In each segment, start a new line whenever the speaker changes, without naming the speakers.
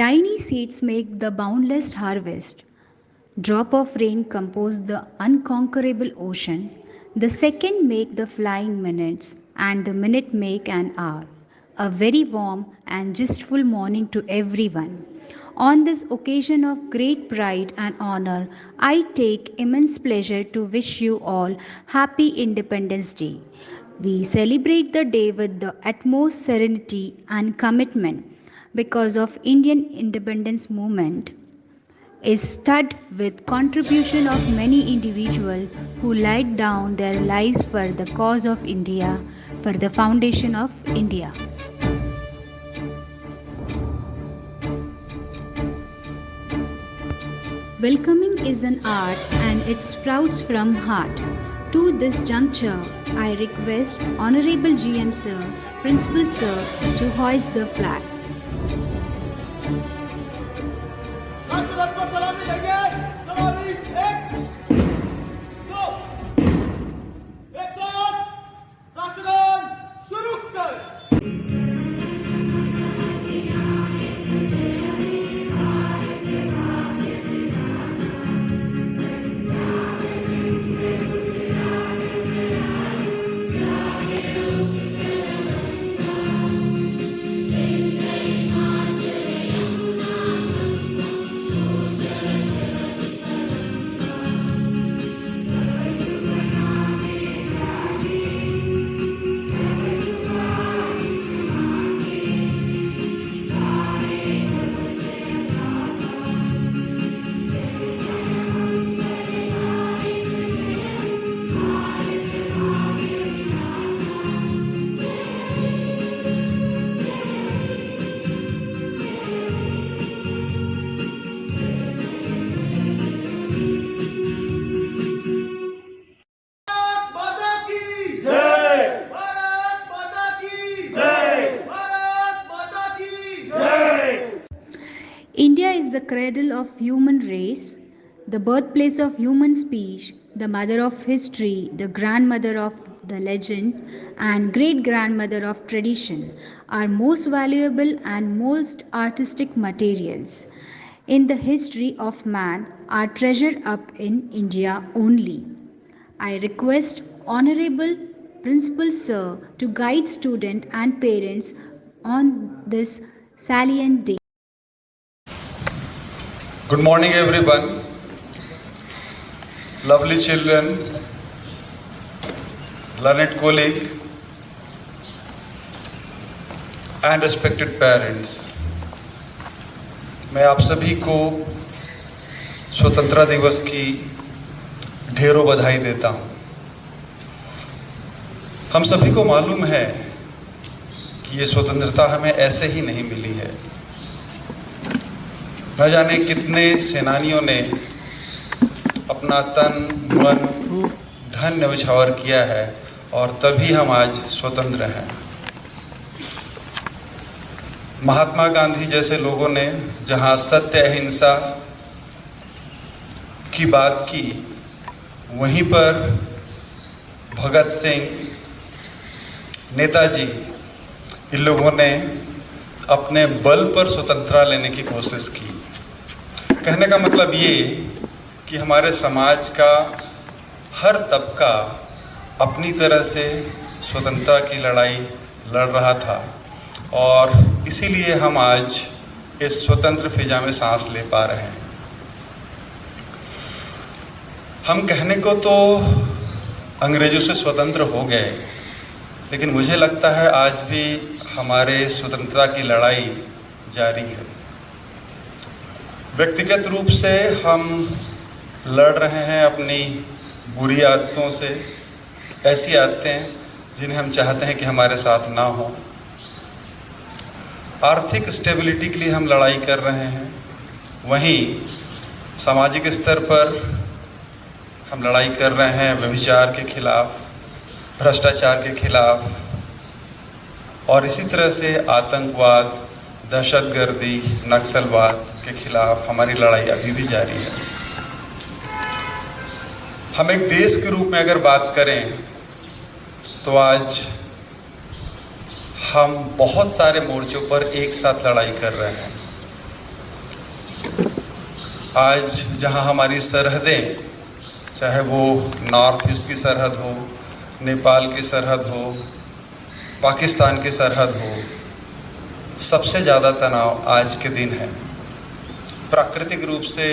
Tiny seeds make the boundless harvest. Drop of rain compose the unconquerable ocean. The second make the flying minutes, and the minute make an hour. A very warm and jestful morning to everyone. On this occasion of great pride and honor, I take immense pleasure to wish you all Happy Independence Day. We celebrate the day with the utmost serenity and commitment because of Indian independence movement is stud with contribution of many individuals who laid down their lives for the cause of India, for the foundation of India. Welcoming is an art and it sprouts from heart. To this juncture, I request Honorable GM Sir, Principal Sir to hoist the flag. India is the cradle of human race, the birthplace of human speech, the mother of history, the grandmother of the legend, and great-grandmother of tradition, our most valuable and most artistic materials. In the history of man are treasured up in India only. I request Honorable Principal Sir to guide students and parents on this salient day.
Good morning, everyone. Lovely children, learned colleague, and respected parents. मैं आप सभी को स्वतंत्रता दिवस की ढेरों बधाई देता हूं। हम सभी को मालूम है कि ये स्वतंत्रता हमें ऐसे ही नहीं मिली है। न जाने कितने सेनानियों ने अपना तन मन धन न्यौछावर किया है और तभी हम आज स्वतंत्र हैं। महात्मा गांधी जैसे लोगों ने जहां सत्य अहिंसा की बात की, वहीं पर भगत सिंह, नेताजी, इन लोगों ने अपने बल पर स्वतंत्रता लेने की कोशिश की। कहने का मतलब ये कि हमारे समाज का हर तबका अपनी तरह से स्वतंत्रता की लड़ाई लड़ रहा था और इसीलिए हम आज इस स्वतंत्र फिजा में सांस ले पा रहे हैं। हम कहने को तो अंग्रेजों से स्वतंत्र हो गए, लेकिन मुझे लगता है आज भी हमारे स्वतंत्रता की लड़ाई जारी है। व्यक्तिगत रूप से हम लड़ रहे हैं अपनी बुरी आदतों से, ऐसी आदतें जिन्हें हम चाहते हैं कि हमारे साथ ना हो। आर्थिक स्टेबिलिटी के लिए हम लड़ाई कर रहे हैं, वहीं सामाजिक स्तर पर हम लड़ाई कर रहे हैं व्यभिचार के खिलाफ, भ्रष्टाचार के खिलाफ, और इसी तरह से आतंकवाद, दहशतगर्दी, नक्सलवाद के खिलाफ हमारी लड़ाई अभी भी जारी है। हम एक देश के रूप में अगर बात करें तो आज हम बहुत सारे मोर्चों पर एक साथ लड़ाई कर रहे हैं। आज जहां हमारी सरहदें, चाहे वो नॉर्थ ईस्ट की सरहद हो, नेपाल की सरहद हो, पाकिस्तान की सरहद हो, सबसे ज़्यादा तनाव आज के दिन है। प्राकृतिक रूप से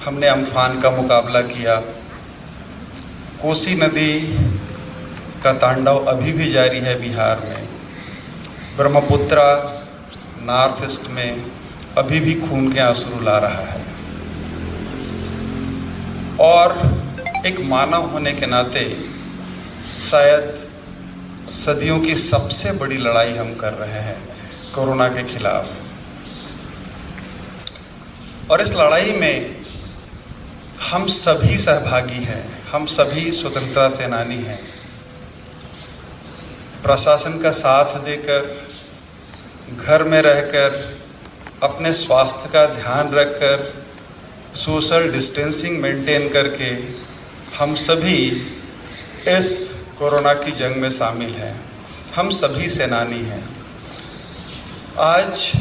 हमने अम्फान का मुकाबला किया। कोसी नदी का तांडव अभी भी जारी है बिहार में। ब्रह्मपुत्रा नॉर्थ ईस्ट में अभी भी खून के आंसू रुला रहा है। और एक मानव होने के नाते शायद सदियों की सबसे बड़ी लड़ाई हम कर रहे हैं कोरोना के खिलाफ। और इस लड़ाई में हम सभी सहभागी हैं, हम सभी स्वतंत्रता सेनानी हैं। प्रशासन का साथ देकर, घर में रहकर, अपने स्वास्थ्य का ध्यान रखकर, सोशल डिस्टेंसिंग मेंटेन करके हम सभी इस कोरोना की जंग में शामिल हैं। हम सभी सेनानी हैं। आज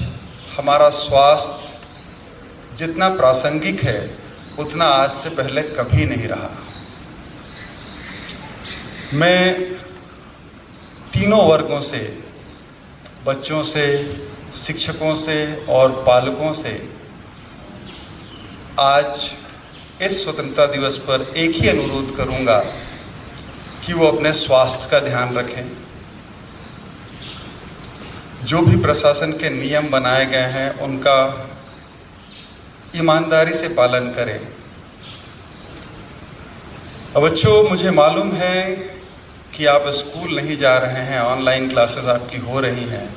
हमारा स्वास्थ्य जितना प्रासंगिक है उतना आज से पहले कभी नहीं रहा। मैं तीनों वर्गों से, बच्चों से, शिक्षकों से और पालकों से आज इस स्वतंत्रता दिवस पर एक ही अनुरोध करूंगा कि वो अपने स्वास्थ्य का ध्यान रखें। जो भी प्रशासन के नियम बनाए गए हैं उनका ईमानदारी से पालन करें। बच्चों, मुझे मालूम है कि आप स्कूल नहीं जा रहे हैं, ऑनलाइन क्लासेस आपकी हो रही हैं।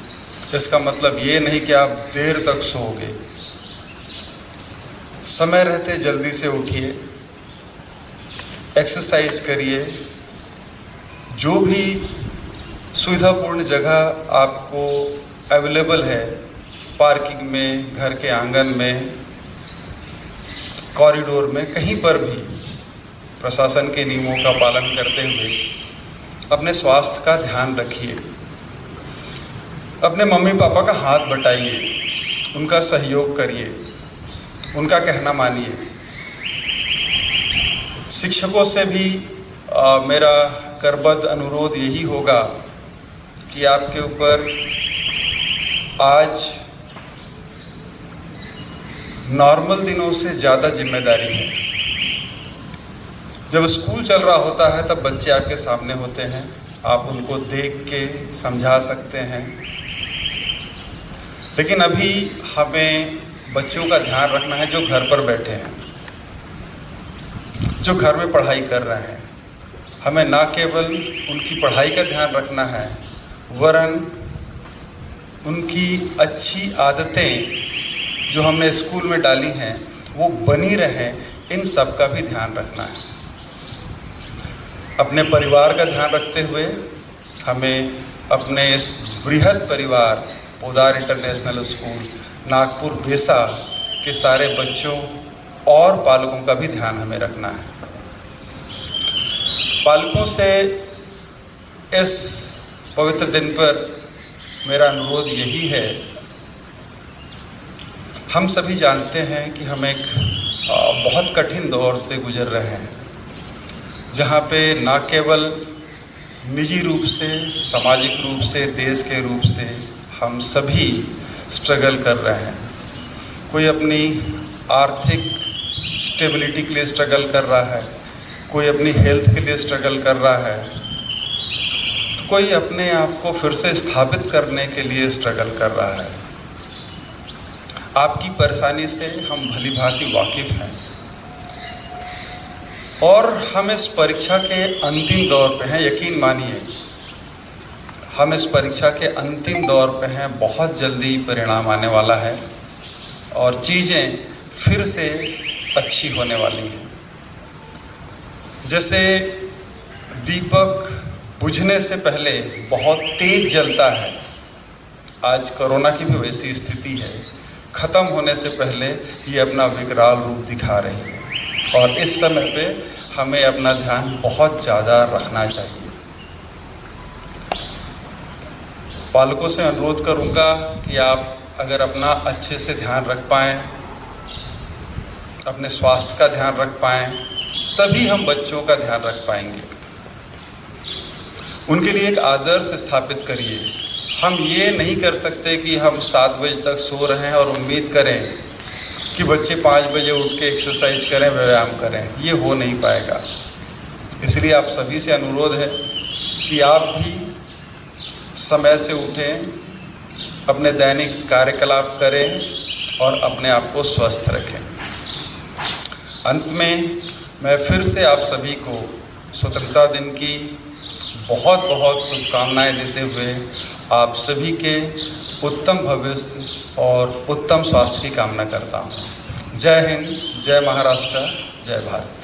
इसका मतलब ये नहीं कि आप देर तक सोओगे। समय रहते जल्दी से उठिए, एक्सरसाइज करिए। जो भी सुविधापूर्ण जगह आपको अवेलेबल है, पार्किंग में, घर के आंगन में, कॉरिडोर में, कहीं पर भी प्रशासन के नियमों का पालन करते हुए अपने स्वास्थ्य का ध्यान रखिए। अपने मम्मी पापा का हाथ बटाइए, उनका सहयोग करिए, उनका कहना मानिए। शिक्षकों से भी मेरा करबद्ध अनुरोध यही होगा कि आपके ऊपर आज नॉर्मल दिनों से ज़्यादा जिम्मेदारी है। जब स्कूल चल रहा होता है तब बच्चे आपके सामने होते हैं, आप उनको देख के समझा सकते हैं। लेकिन अभी हमें बच्चों का ध्यान रखना है जो घर पर बैठे हैं, जो घर में पढ़ाई कर रहे हैं। हमें ना केवल उनकी पढ़ाई का ध्यान रखना है, वरन उनकी अच्छी आदतें जो हमने स्कूल में डाली हैं वो बनी रहें, इन सब का भी ध्यान रखना है। अपने परिवार का ध्यान रखते हुए हमें अपने इस बृहद परिवार पोदार इंटरनेशनल स्कूल नागपुर बेसा के सारे बच्चों और पालकों का भी ध्यान हमें रखना है। पालकों से इस पवित्र दिन पर मेरा अनुरोध यही है। हम सभी जानते हैं कि हम एक बहुत कठिन दौर से गुजर रहे हैं, जहाँ पे न केवल निजी रूप से, सामाजिक रूप से, देश के रूप से हम सभी स्ट्रगल कर रहे हैं। कोई अपनी आर्थिक स्टेबिलिटी के लिए स्ट्रगल कर रहा है, कोई अपनी हेल्थ के लिए स्ट्रगल कर रहा है, तो कोई अपने आप को फिर से स्थापित करने के लिए स्ट्रगल कर रहा है। आपकी परेशानी से हम भली भांति वाकिफ हैं और हम इस परीक्षा के अंतिम दौर पे हैं। यकीन मानिए, हम इस परीक्षा के अंतिम दौर पे हैं। बहुत जल्दी परिणाम आने वाला है और चीज़ें फिर से अच्छी होने वाली हैं। जैसे दीपक बुझने से पहले बहुत तेज जलता है, आज कोरोना की भी वैसी स्थिति है। ख़त्म होने से पहले ये अपना विकराल रूप दिखा रही है और इस समय पे हमें अपना ध्यान बहुत ज़्यादा रखना चाहिए। पालकों से अनुरोध करूँगा कि आप अगर अपना अच्छे से ध्यान रख पाएँ, अपने स्वास्थ्य का ध्यान रख पाएं, तभी हम बच्चों का ध्यान रख पाएंगे। उनके लिए एक आदर्श स्थापित करिए। हम ये नहीं कर सकते कि हम 7 बजे तक सो रहे हैं और उम्मीद करें कि बच्चे 5 बजे उठ के एक्सरसाइज करें, व्यायाम करें। ये हो नहीं पाएगा। इसलिए आप सभी से अनुरोध है कि आप भी समय से उठें, अपने दैनिक कार्यकलाप करें और अपने आप को स्वस्थ रखें। अंत में मैं फिर से आप सभी को स्वतंत्रता दिन की बहुत बहुत शुभकामनाएं देते हुए आप सभी के उत्तम भविष्य और उत्तम स्वास्थ्य की कामना करता हूँ। जय हिंद, जय महाराष्ट्र, जय भारत।